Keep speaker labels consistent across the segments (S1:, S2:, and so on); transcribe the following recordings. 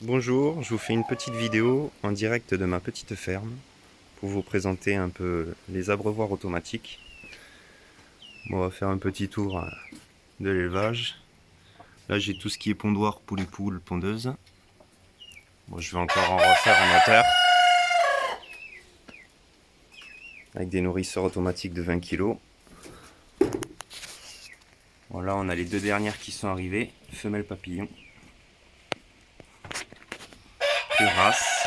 S1: Bonjour, je vous fais une petite vidéo en direct de ma petite ferme pour vous présenter un peu les abreuvoirs automatiques. Bon, on va faire un petit tour de l'élevage. Là j'ai tout ce qui est pondoir, poules, pondeuse. Bon, je vais encore en refaire un moteur avec des nourrisseurs automatiques de 20 kg. Bon, là on a les deux dernières qui sont arrivées, femelle papillon, plus race.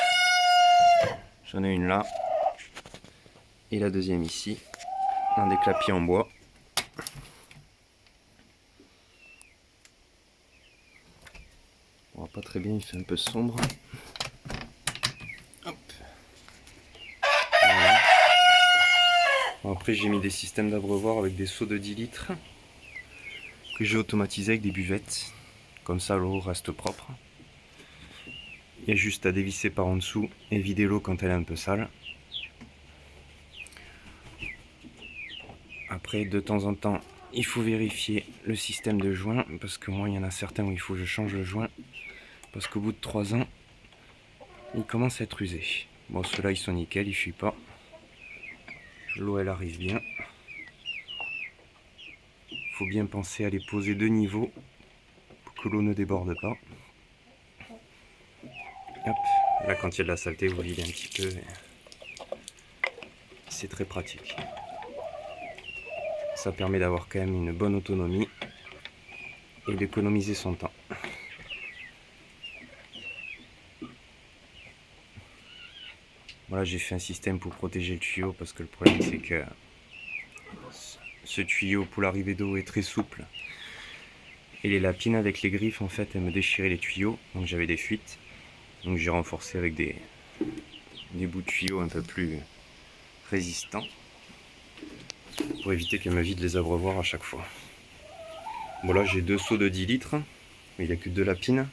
S1: J'en ai une là et la deuxième ici, dans des clapiers en bois. On voit pas très bien, il fait un peu sombre. Hop. Voilà. Bon, après j'ai mis des systèmes d'abreuvoir avec des seaux de 10 litres que j'ai automatisé avec des buvettes. Comme ça l'eau reste propre. Il y a juste à dévisser par en dessous et vider l'eau quand elle est un peu sale. Après de temps en temps il faut vérifier le système de joint parce que moi il y en a certains où il faut que je change le joint parce qu'au bout de 3 ans ils commencent à être usés. Bon, ceux-là ils sont nickel, ils fuient pas. L'eau elle arrive bien. Faut bien penser à les poser de niveau pour que l'eau ne déborde pas. Hop. Là quand il y a de la saleté vous videz un petit peu. C'est très pratique. Ça permet d'avoir quand même une bonne autonomie et d'économiser son temps. Voilà, j'ai fait un système pour protéger le tuyau parce que le problème c'est que ce tuyau pour l'arrivée d'eau est très souple et les lapines avec les griffes en fait elles me déchiraient les tuyaux, donc j'avais des fuites, donc j'ai renforcé avec des bouts de tuyaux un peu plus résistants pour éviter qu'elles me vident les abreuvoirs à chaque fois. Bon, là j'ai deux seaux de 10 litres mais il n'y a que 2 lapines.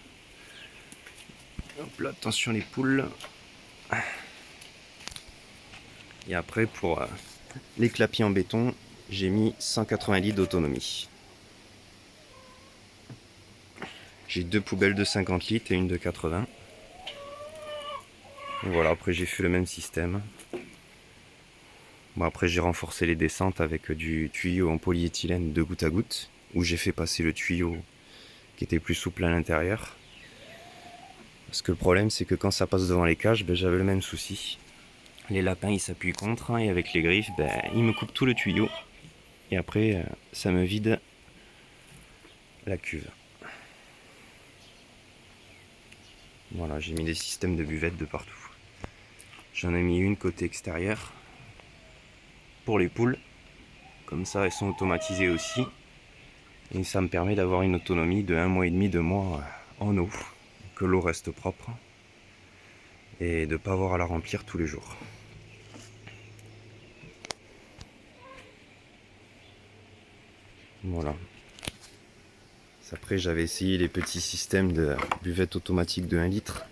S1: Hop là, attention les poules. Et après pour les clapiers en béton, j'ai mis 180 litres d'autonomie. J'ai 2 poubelles de 50 litres et une de 80. Et voilà, après j'ai fait le même système. Bon, après j'ai renforcé les descentes avec du tuyau en polyéthylène de goutte à goutte, où j'ai fait passer le tuyau qui était plus souple à l'intérieur. Parce que le problème c'est que quand ça passe devant les cages, j'avais le même souci. Les lapins ils s'appuient contre et avec les griffes, ils me coupent tout le tuyau. Et après ça me vide la cuve. Voilà, j'ai mis des systèmes de buvettes de partout. J'en ai mis une côté extérieur pour les poules. Comme ça elles sont automatisées aussi. Et ça me permet d'avoir une autonomie de 1 mois et demi, 2 mois en eau. Que l'eau reste propre. Et de ne pas avoir à la remplir tous les jours. Voilà. Après j'avais essayé les petits systèmes de buvette automatique de 1 litre.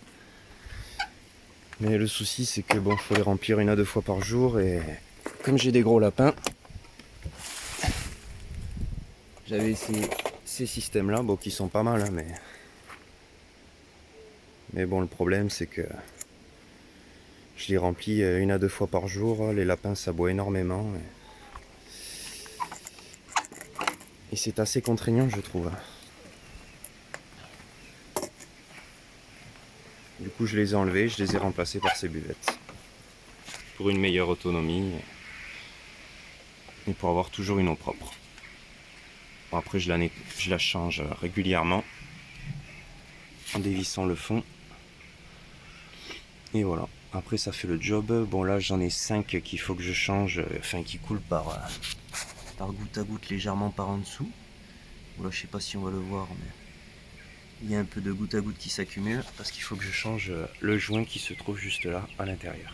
S1: Mais le souci c'est que bon, faut les remplir 1 à 2 fois par jour. Et comme j'ai des gros lapins, j'avais essayé ces systèmes là, bon qui sont pas mal hein, mais bon le problème c'est que je les remplis 1 à 2 fois par jour. Les lapins ça boit énormément et c'est assez contraignant je trouve. Du coup je les ai enlevés, je les ai remplacés par ces buvettes pour une meilleure autonomie et pour avoir toujours une eau propre. Bon, après je la change régulièrement en dévissant le fond. Et voilà, après ça fait le job. Bon là j'en ai 5 qu'il faut que je change, enfin qui coulent par goutte à goutte légèrement par en dessous. Voilà, je sais pas si on va le voir mais il y a un peu de goutte à goutte qui s'accumule parce qu'il faut que je change le joint qui se trouve juste là à l'intérieur.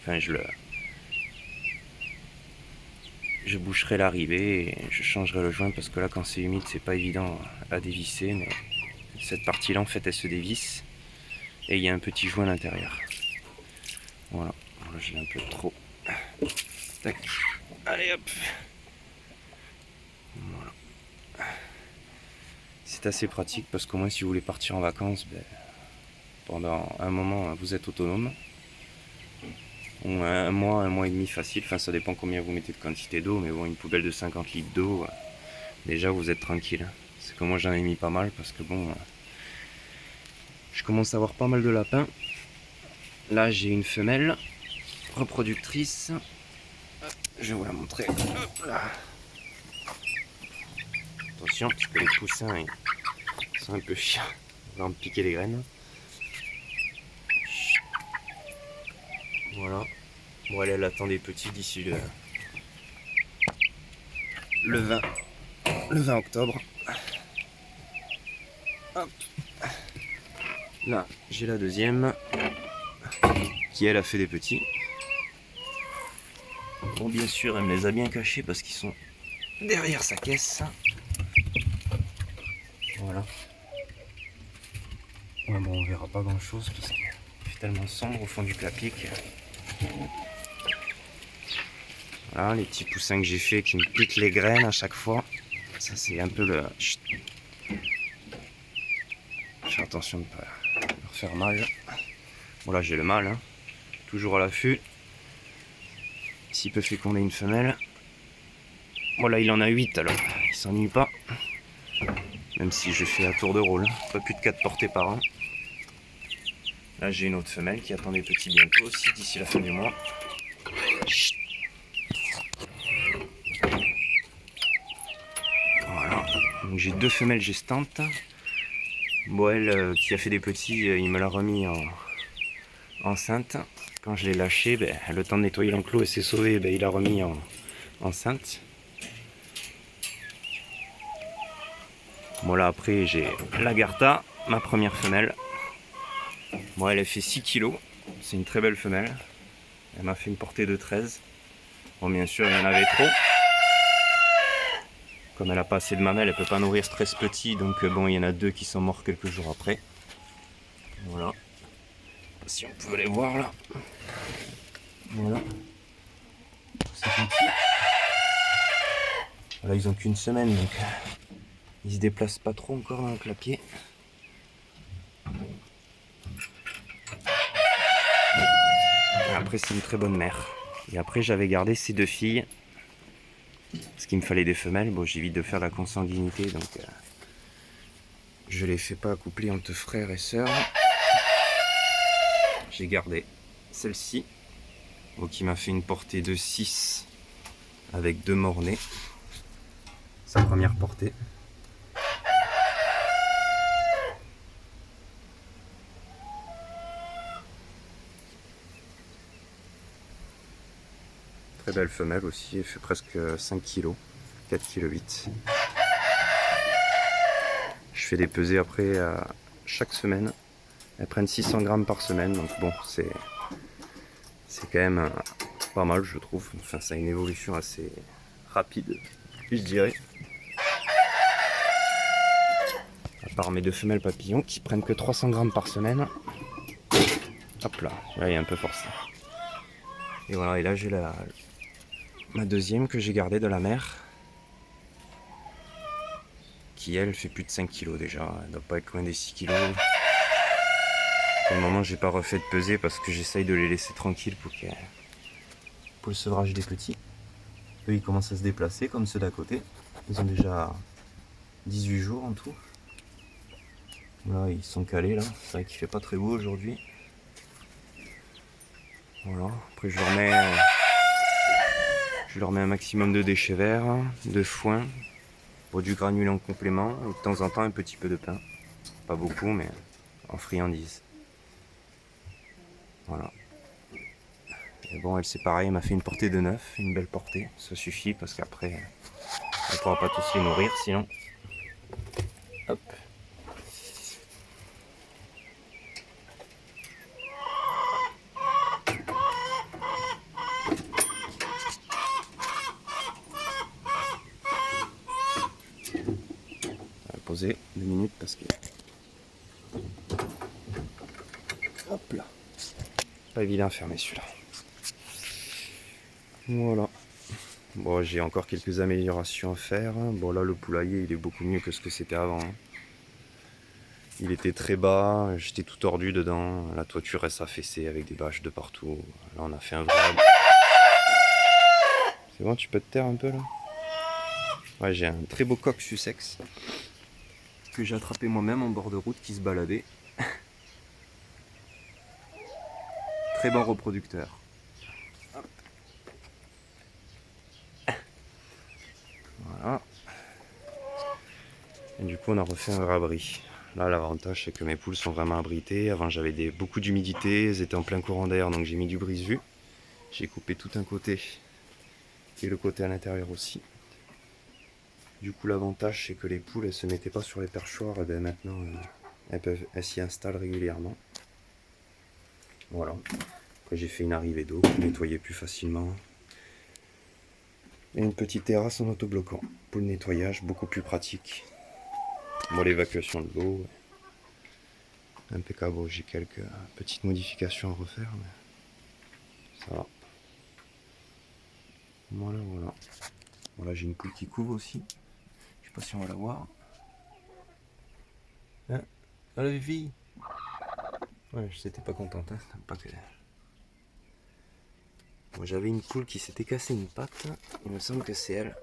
S1: Enfin je boucherai l'arrivée et je changerai le joint parce que là quand c'est humide c'est pas évident à dévisser, mais cette partie là en fait elle se dévisse et il y a un petit joint à l'intérieur. Voilà, là j'ai un peu trop. Tac. Allez hop. Voilà. C'est assez pratique parce qu'au moins si vous voulez partir en vacances, ben, pendant un moment vous êtes autonome. Un mois et demi facile, enfin ça dépend combien vous mettez de quantité d'eau, mais bon, une poubelle de 50 litres d'eau, déjà vous êtes tranquille. C'est que moi j'en ai mis pas mal parce que bon, je commence à avoir pas mal de lapins. Là j'ai une femelle reproductrice, je vais vous la montrer. Hop là. Attention parce que les poussins ils sont un peu chiants, on va en piquer les graines. Voilà. Bon, elle attend des petits d'ici le 20 octobre. Hop. Là, j'ai la deuxième qui elle a fait des petits. Bon, bien sûr, elle me les a bien cachés parce qu'ils sont derrière sa caisse. Voilà. Ouais, bon, on verra pas grand chose parce qu'il fait tellement sombre au fond du clapier que... Voilà, les petits poussins que j'ai fait qui me piquent les graines à chaque fois. Ça, c'est un peu le... Chut. Faire attention de ne pas leur faire mal. Bon, là, j'ai le mâle, hein. Toujours à l'affût. S'il peut féconder une femelle. Bon, là, il en a 8, alors il s'ennuie pas. Même si je fais à tour de rôle. Pas plus de 4 portées par an. Là, j'ai une autre femelle qui attend des petits bientôt aussi, d'ici la fin du mois. Chut. Voilà. Donc, j'ai 2 femelles gestantes. Bon, elle qui a fait des petits, il me l'a remis enceinte. Quand je l'ai lâché, ben, le temps de nettoyer l'enclos et s'est sauvé, ben, il l'a remis enceinte. Voilà, après j'ai l'Agartha, ma première femelle. Bon, elle a fait 6 kilos. C'est une très belle femelle. Elle m'a fait une portée de 13. Bon, bien sûr, il y en avait trop. Comme elle n'a pas assez de mamelles, elle ne peut pas nourrir 13 petits. Donc, bon, il y en a 2 qui sont morts quelques jours après. Voilà. Si on peut les voir là. Voilà. C'est petit. Là, ils ont qu'une semaine, donc ils se déplacent pas trop encore dans le clapier. Après, c'est une très bonne mère. Et après, j'avais gardé ces 2 filles. Parce qu'il me fallait des femelles. Bon, j'évite de faire la consanguinité, donc je les fais pas accoupler entre frères et sœurs. J'ai gardé celle-ci, qui m'a fait une portée de 6 avec 2 morts-nés. Sa première portée. Très belle femelle aussi, elle fait presque 5 kg, 4,8 kg. Je fais des pesées après chaque semaine. Elles prennent 600 grammes par semaine, donc bon, c'est quand même pas mal, je trouve. Enfin, ça a une évolution assez rapide, je dirais. À part mes 2 femelles papillons qui prennent que 300 grammes par semaine. Hop là, là il est un peu forcé. Et voilà, et là j'ai ma deuxième que j'ai gardée de la mère. Qui elle fait plus de 5 kg déjà, elle doit pas être loin des 6 kg. Pour le moment j'ai pas refait de peser parce que j'essaye de les laisser tranquilles pour le sevrage des petits. Eux ils commencent à se déplacer comme ceux d'à côté. Ils ont déjà 18 jours en tout. Là ils sont calés là, c'est vrai qu'il fait pas très beau aujourd'hui. Voilà, après je leur mets un maximum de déchets verts, de foin, pour du granulé en complément, et de temps en temps un petit peu de pain. Pas beaucoup mais en friandise. Voilà. Et bon, elle c'est pareil, elle m'a fait une portée de 9, une belle portée, ça suffit parce qu'après elle pourra pas tous les nourrir sinon. Hop. On va poser 2 minutes parce que... Hop là. Pas évident à fermer celui-là. Voilà. Bon, j'ai encore quelques améliorations à faire. Bon, là, le poulailler, il est beaucoup mieux que ce que c'était avant. Il était très bas, j'étais tout tordu dedans. La toiture elle s'affaissait avec des bâches de partout. Là on a fait un vrai... C'est bon, tu peux te taire un peu là? Ouais, j'ai un très beau coq Sussex que j'ai attrapé moi-même en bord de route qui se baladait. Très bon reproducteur. Hop. Voilà. Et du coup on a refait un vrai abri. Là l'avantage c'est que mes poules sont vraiment abritées. Avant j'avais beaucoup d'humidité, elles étaient en plein courant d'air donc j'ai mis du brise-vue. J'ai coupé tout un côté et le côté à l'intérieur aussi. Du coup l'avantage c'est que les poules elles se mettaient pas sur les perchoirs et bien maintenant elles s'y installent régulièrement. Voilà. Après j'ai fait une arrivée d'eau pour nettoyer plus facilement. Et une petite terrasse en autobloquant pour le nettoyage beaucoup plus pratique. Bon, l'évacuation de l'eau impeccable. J'ai quelques petites modifications à refaire mais ça va. Voilà. Voilà, j'ai une poule qui couvre aussi. Je sais pas si on va la voir. Hein? Ah, la fille. Ouais, je n'étais pas contente. Hein. Pas que... Bon, j'avais une poule qui s'était cassée une patte. Il me semble que c'est elle.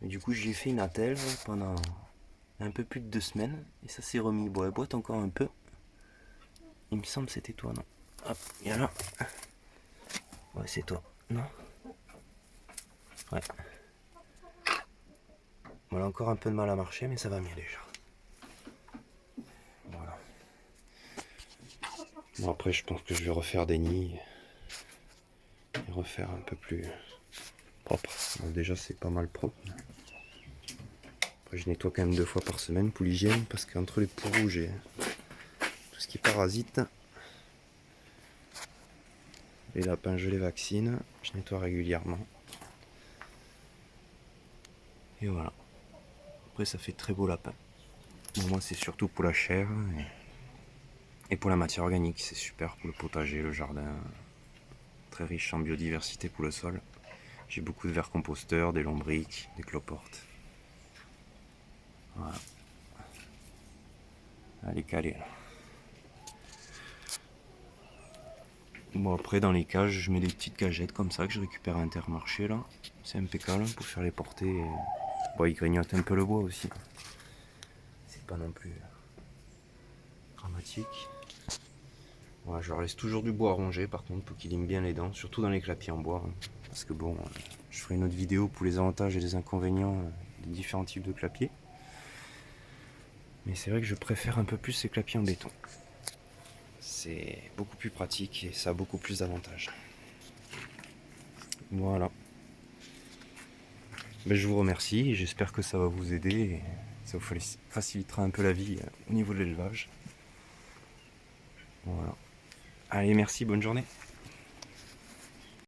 S1: Et du coup, j'ai fait une attelle pendant un peu plus de 2 semaines. Et ça s'est remis. Bon, elle boite encore un peu. Il me semble que c'était toi, non? Hop, viens là. Ouais, c'est toi. Non? Ouais. Voilà, encore un peu de mal à marcher, mais ça va mieux déjà. Voilà. Bon, après, je pense que je vais refaire des nids. Et refaire un peu plus propre. Bon, déjà, c'est pas mal propre. Après, je nettoie quand même 2 fois par semaine pour l'hygiène, parce qu'entre les poux rouges et tout ce qui est parasite, les lapins, je les vaccine. Je nettoie régulièrement. Et voilà. Après, ça fait très beau lapin. Bon, moi, c'est surtout pour la chair et pour la matière organique. C'est super pour le potager, le jardin. Très riche en biodiversité pour le sol. J'ai beaucoup de vers composteurs, des lombrics, des cloportes. Voilà. Elle est calée là. Bon, après dans les cages, je mets des petites cagettes comme ça que je récupère à Intermarché là. C'est impeccable pour faire les portées. Bon, ils grignotent un peu le bois aussi. C'est pas non plus dramatique. Voilà, je leur laisse toujours du bois à ronger par contre pour qu'ils liment bien les dents, surtout dans les clapiers en bois. Parce que bon, je ferai une autre vidéo pour les avantages et les inconvénients des différents types de clapiers. Mais c'est vrai que je préfère un peu plus ces clapiers en béton. C'est beaucoup plus pratique et ça a beaucoup plus d'avantages. Voilà. Ben, je vous remercie, j'espère que ça va vous aider et ça vous facilitera un peu la vie au niveau de l'élevage. Voilà. Allez, merci, bonne journée.